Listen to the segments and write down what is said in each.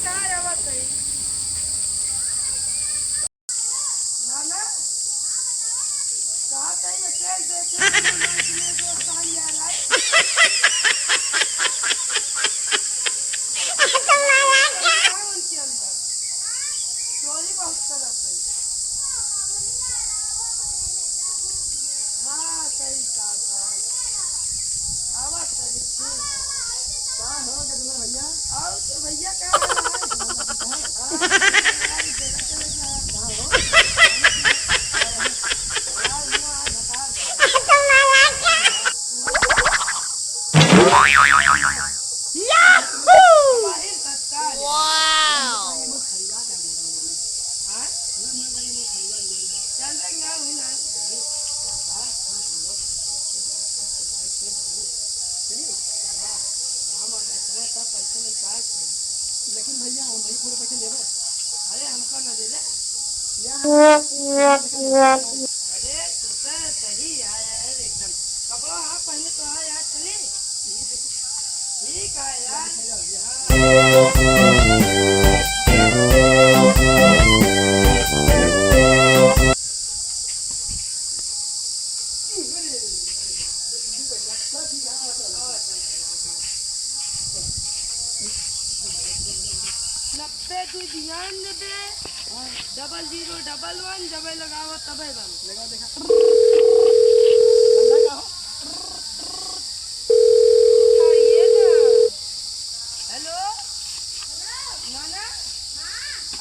काय आवाज आहे नाना का काही असेल देते दोस्त आई आलाय काय म्हणते अंदर चोरी बहुत करत है हाँ सही कहा आवाज सही ठीक क्या हो गया भैया और तो भैया क्या लेकिन भैया हम भाई पूरे पैसे ले अरे हमको ना दे दे अरे तो सही आया है एकदम कपड़ा हाँ पहले तो हाँ यार चले ठीक है यार नब्बे तू ध्यान दे 0011 जब लगाओ तबे बन लगा देखा बंदा का हो ये ना हेलो नाना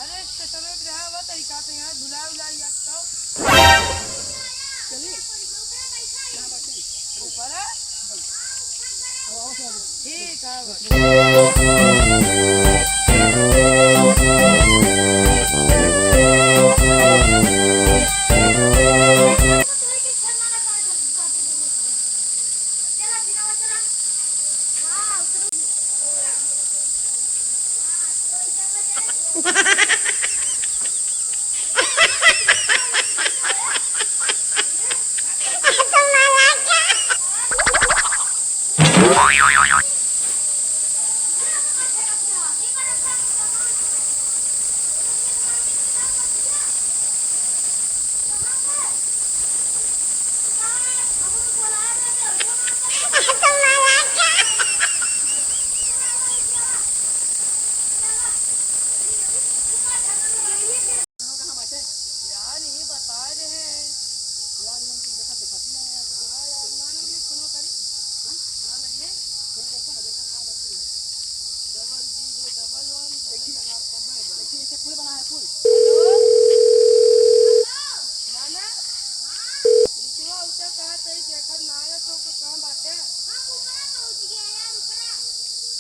अरे स्टेशन पे रहा हुआ तो का पे यहां बुला याद तो चलिए ऊपर है ठीक है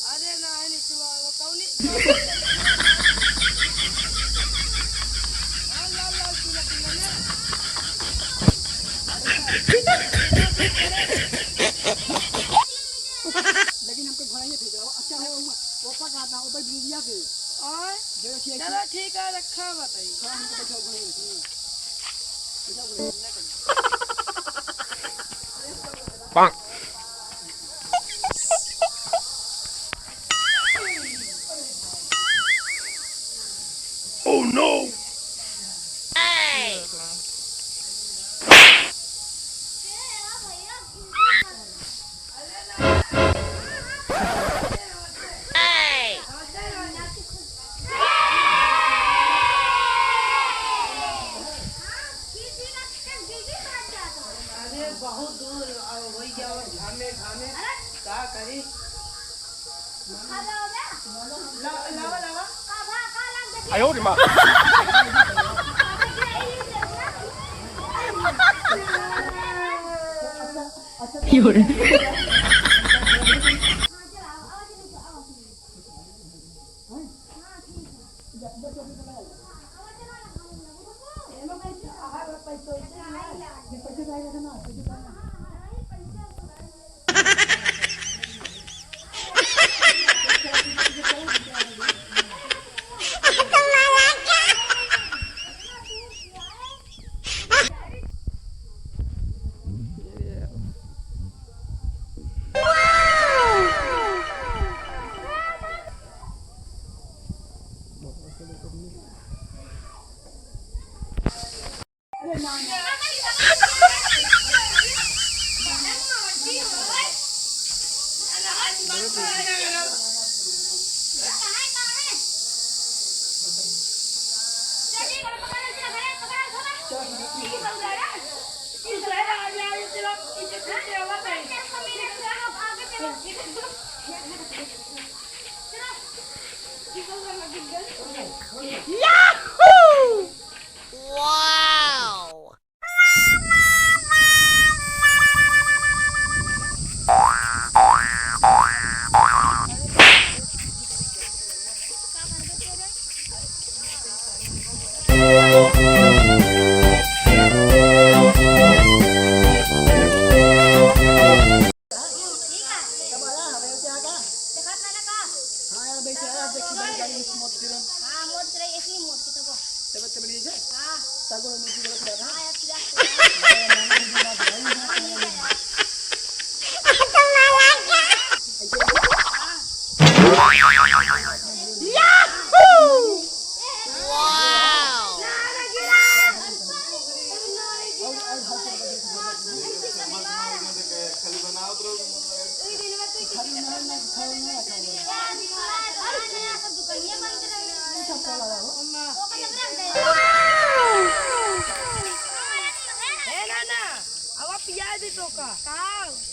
अरे नहीं निचुआ वो कौनी हां लाल लाल पीला पीला ने लेकिन हमको घोड़ाइए भेज दो अच्छा है ऊपर का आता ऊपर बीजिया पे और चलो ठीक है रखा बताइए हां हमको बैठो घोड़ाइए Bonk. Oh no! Hey! बहुत दूर वही जाओ घामे घामे क्या करी लावा लावा 哎呦我的妈！ 有人。 ये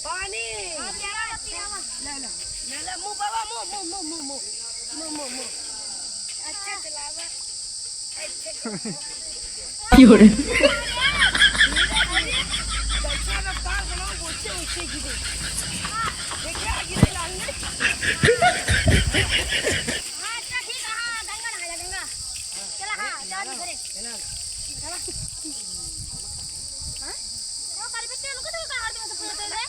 पानी मुंह बाबा मुंह अच्छा चलावा Fiore. अच्छा रफ्तार बनाओ ऊंचे ऊंचे गिरे देखा गिरे लांगे हाँ अच्छा ठीक है हाँ गंगा नहा जा गंगा चला हाँ जाओ घरे चला हाँ वो कारी पे तेल को तो कहां दे तो पूरा तेल है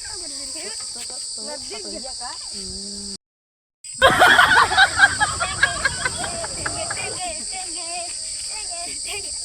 नजदीक का